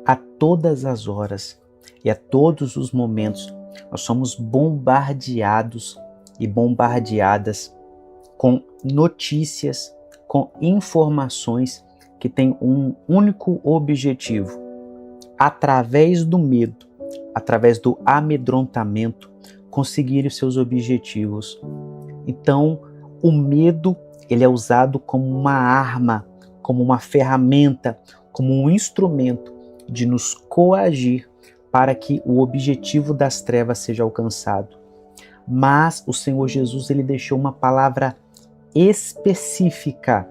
A todas as horas e a todos os momentos, nós somos bombardeados e bombardeadas com notícias, com informações que têm um único objetivo: através do medo, através do amedrontamento, conseguir os seus objetivos. Então, o medo, ele é usado como uma arma, como uma ferramenta, como um instrumento de nos coagir para que o objetivo das trevas seja alcançado. Mas o Senhor Jesus, ele deixou uma palavra específica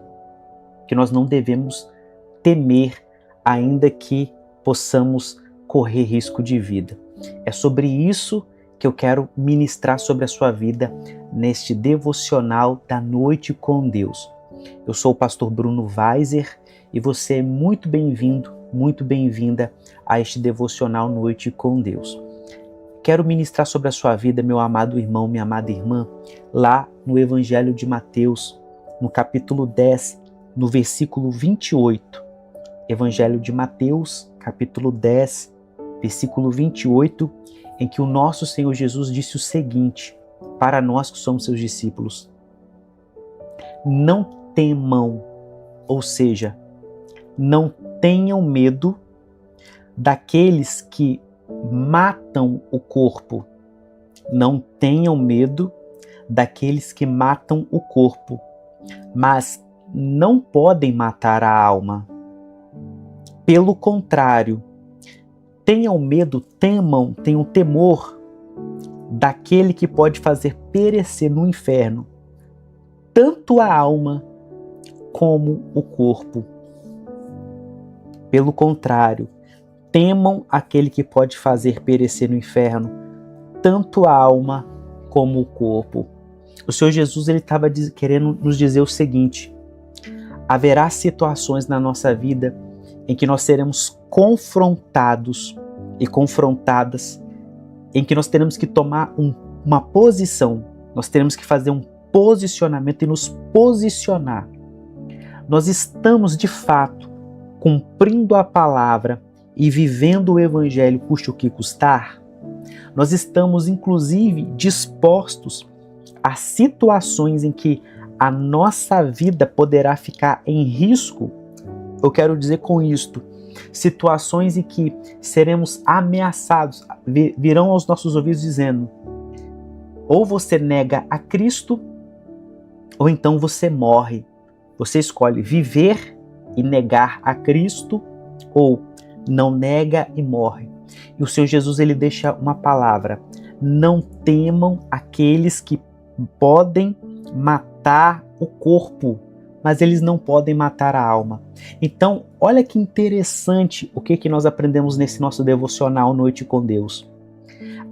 que nós não devemos temer, ainda que possamos correr risco de vida. É sobre isso que eu quero ministrar sobre a sua vida neste devocional da Noite com Deus. Eu sou o pastor Bruno Weiser e você é muito bem-vindo, muito bem-vinda a este devocional Noite com Deus. Quero ministrar sobre a sua vida, meu amado irmão, minha amada irmã, lá no Evangelho de Mateus, no capítulo 10, no versículo 28. Evangelho de Mateus, capítulo 10, versículo 28, em que o nosso Senhor Jesus disse o seguinte, para nós que somos seus discípulos: não temam, ou seja, não tenham medo daqueles que matam o corpo. Não tenham medo daqueles que matam o corpo, mas não podem matar a alma. Pelo contrário, tenham medo, tenham temor daquele que pode fazer perecer no inferno tanto a alma como o corpo. Pelo contrário, temam aquele que pode fazer perecer no inferno tanto a alma como o corpo. O Senhor Jesus, ele estava querendo nos dizer o seguinte: haverá situações na nossa vida em que nós seremos confrontados e confrontadas, em que nós teremos que tomar uma posição, nós teremos que fazer um posicionamento e nos posicionar. Nós estamos, de fato, cumprindo a palavra e vivendo o Evangelho, custe o que custar? Nós estamos, inclusive, dispostos a situações em que a nossa vida poderá ficar em risco? Eu quero dizer com isto, situações em que seremos ameaçados, virão aos nossos ouvidos dizendo: ou você nega a Cristo, ou então você morre. Você escolhe viver e negar a Cristo, ou não nega e morre. E o Senhor Jesus, ele deixa uma palavra: não temam aqueles que podem matar o corpo, mas eles não podem matar a alma. Então, olha que interessante o que nós aprendemos nesse nosso devocional Noite com Deus.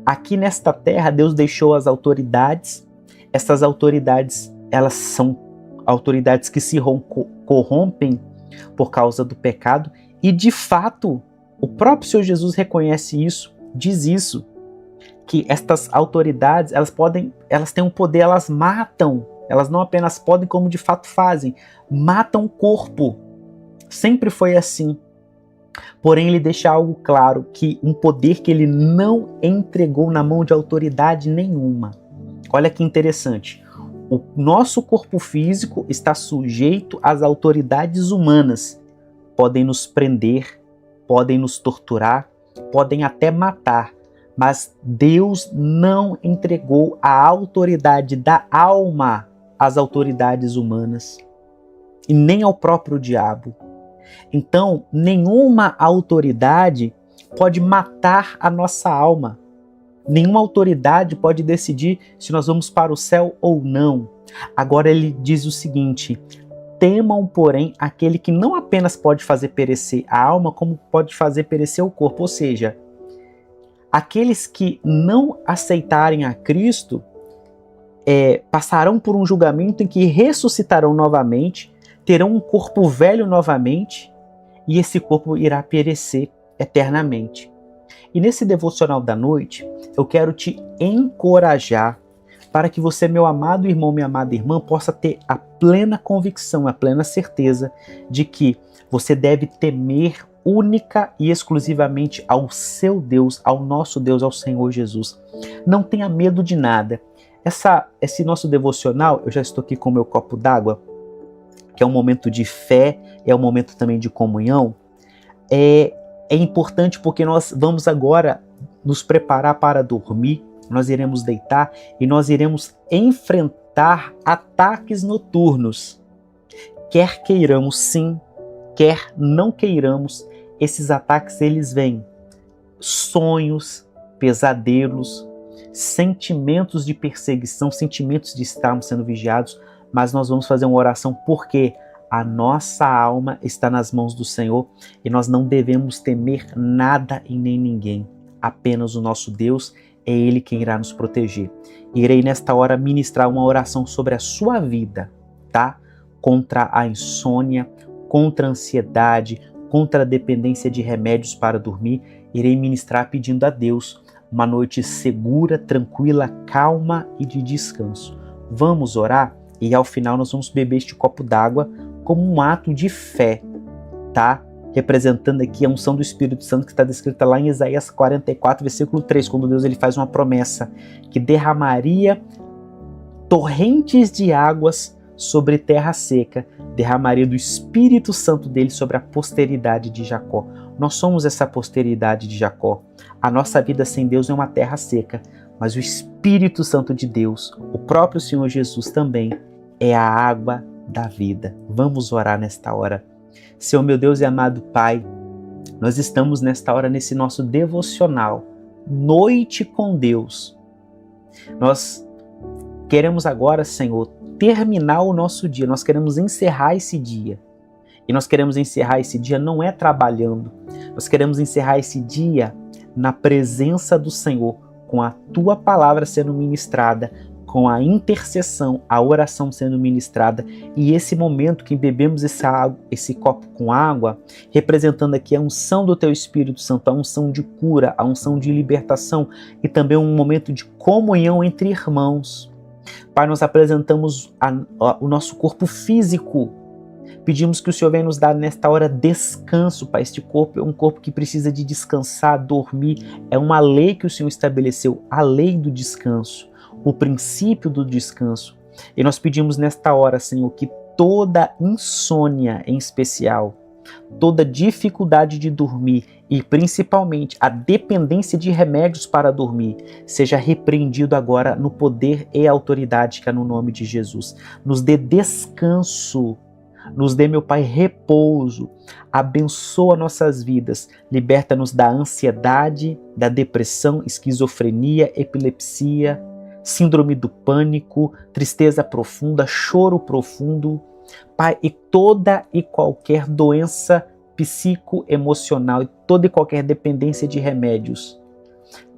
Aqui nesta terra, Deus deixou as autoridades. Essas autoridades, elas são autoridades que se corrompem por causa do pecado. E, de fato, o próprio Senhor Jesus reconhece isso, diz isso, que estas autoridades, elas têm um poder, elas matam. Elas não apenas podem, como de fato fazem, matam o corpo. Sempre foi assim. Porém, ele deixa algo claro, que um poder que ele não entregou na mão de autoridade nenhuma. Olha que interessante. O nosso corpo físico está sujeito às autoridades humanas. Podem nos prender, podem nos torturar, podem até matar. Mas Deus não entregou a autoridade da alma às autoridades humanas e nem ao próprio diabo. Então, nenhuma autoridade pode matar a nossa alma. Nenhuma autoridade pode decidir se nós vamos para o céu ou não. Agora ele diz o seguinte: temam, porém, aquele que não apenas pode fazer perecer a alma, como pode fazer perecer o corpo. Ou seja, aqueles que não aceitarem a Cristo passarão por um julgamento em que ressuscitarão novamente, terão um corpo velho novamente, e esse corpo irá perecer eternamente. E nesse devocional da noite, eu quero te encorajar para que você, meu amado irmão, minha amada irmã, possa ter a plena convicção, a plena certeza de que você deve temer única e exclusivamente ao seu Deus, ao nosso Deus, ao Senhor Jesus. Não tenha medo de nada. Esse nosso devocional, eu já estou aqui com o meu copo d'água, que é um momento de fé, é um momento também de comunhão. É importante porque nós vamos agora nos preparar para dormir, nós iremos deitar e nós iremos enfrentar ataques noturnos. Quer queiramos sim, quer não queiramos, esses ataques eles vêm. Sonhos, pesadelos, sentimentos de perseguição, sentimentos de estarmos sendo vigiados, mas nós vamos fazer uma oração porque a nossa alma está nas mãos do Senhor e nós não devemos temer nada e nem ninguém. Apenas o nosso Deus, é Ele quem irá nos proteger. Irei nesta hora ministrar uma oração sobre a sua vida, tá? Contra a insônia, contra a ansiedade, contra a dependência de remédios para dormir. Irei ministrar pedindo a Deus uma noite segura, tranquila, calma e de descanso. Vamos orar e ao final nós vamos beber este copo d'água como um ato de fé, tá? Representando aqui a unção do Espírito Santo que está descrita lá em Isaías 44, versículo 3, quando Deus ele faz uma promessa que derramaria torrentes de águas sobre terra seca, derramaria do Espírito Santo dele sobre a posteridade de Jacó. Nós somos essa posteridade de Jacó. A nossa vida sem Deus é uma terra seca, mas o Espírito Santo de Deus, o próprio Senhor Jesus também, é a água da vida. Vamos orar nesta hora. Senhor meu Deus e amado Pai, nós estamos nesta hora nesse nosso devocional, Noite com Deus. Nós queremos agora, Senhor, terminar o nosso dia, nós queremos encerrar esse dia. E nós queremos encerrar esse dia não é trabalhando, nós queremos encerrar esse dia na presença do Senhor, com a Tua palavra sendo ministrada, com a intercessão, a oração sendo ministrada, e esse momento que bebemos esse copo com água, representando aqui a unção do Teu Espírito Santo, a unção de cura, a unção de libertação, e também um momento de comunhão entre irmãos. Pai, nós apresentamos o nosso corpo físico, pedimos que o Senhor venha nos dar nesta hora descanso, Pai. Este corpo é um corpo que precisa de descansar, dormir, é uma lei que o Senhor estabeleceu, a lei do descanso, o princípio do descanso. E nós pedimos nesta hora, Senhor, que toda insônia em especial, toda dificuldade de dormir e principalmente a dependência de remédios para dormir seja repreendido agora no poder e autoridade que é no nome de Jesus. Nos dê descanso, nos dê, meu Pai, repouso, abençoa nossas vidas, liberta-nos da ansiedade, da depressão, esquizofrenia, epilepsia, síndrome do pânico, tristeza profunda, choro profundo, Pai, e toda e qualquer doença psicoemocional e toda e qualquer dependência de remédios.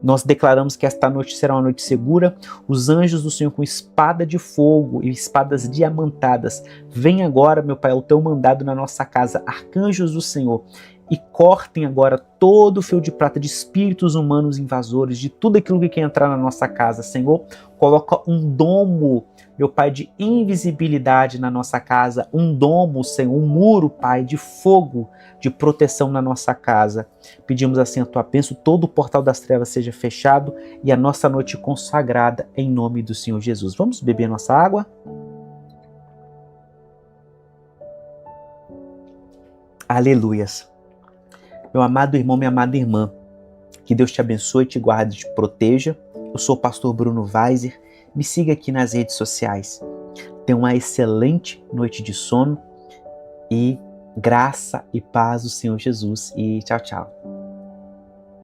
Nós declaramos que esta noite será uma noite segura. Os anjos do Senhor com espada de fogo e espadas diamantadas, vem agora, meu Pai, ao teu mandado na nossa casa, arcanjos do Senhor, e cortem agora todo o fio de prata de espíritos humanos invasores, de tudo aquilo que quer entrar na nossa casa. Senhor, coloca um domo, meu Pai, de invisibilidade na nossa casa, um domo, Senhor, um muro, Pai, de fogo, de proteção na nossa casa. Pedimos assim a tua bênção, todo o portal das trevas seja fechado e a nossa noite consagrada em nome do Senhor Jesus. Vamos beber nossa água? Aleluias. Meu amado irmão, minha amada irmã, que Deus te abençoe, te guarde, te proteja. Eu sou o pastor Bruno Weiser. Me siga aqui nas redes sociais. Tenha uma excelente noite de sono e graça e paz do Senhor Jesus. E tchau, tchau.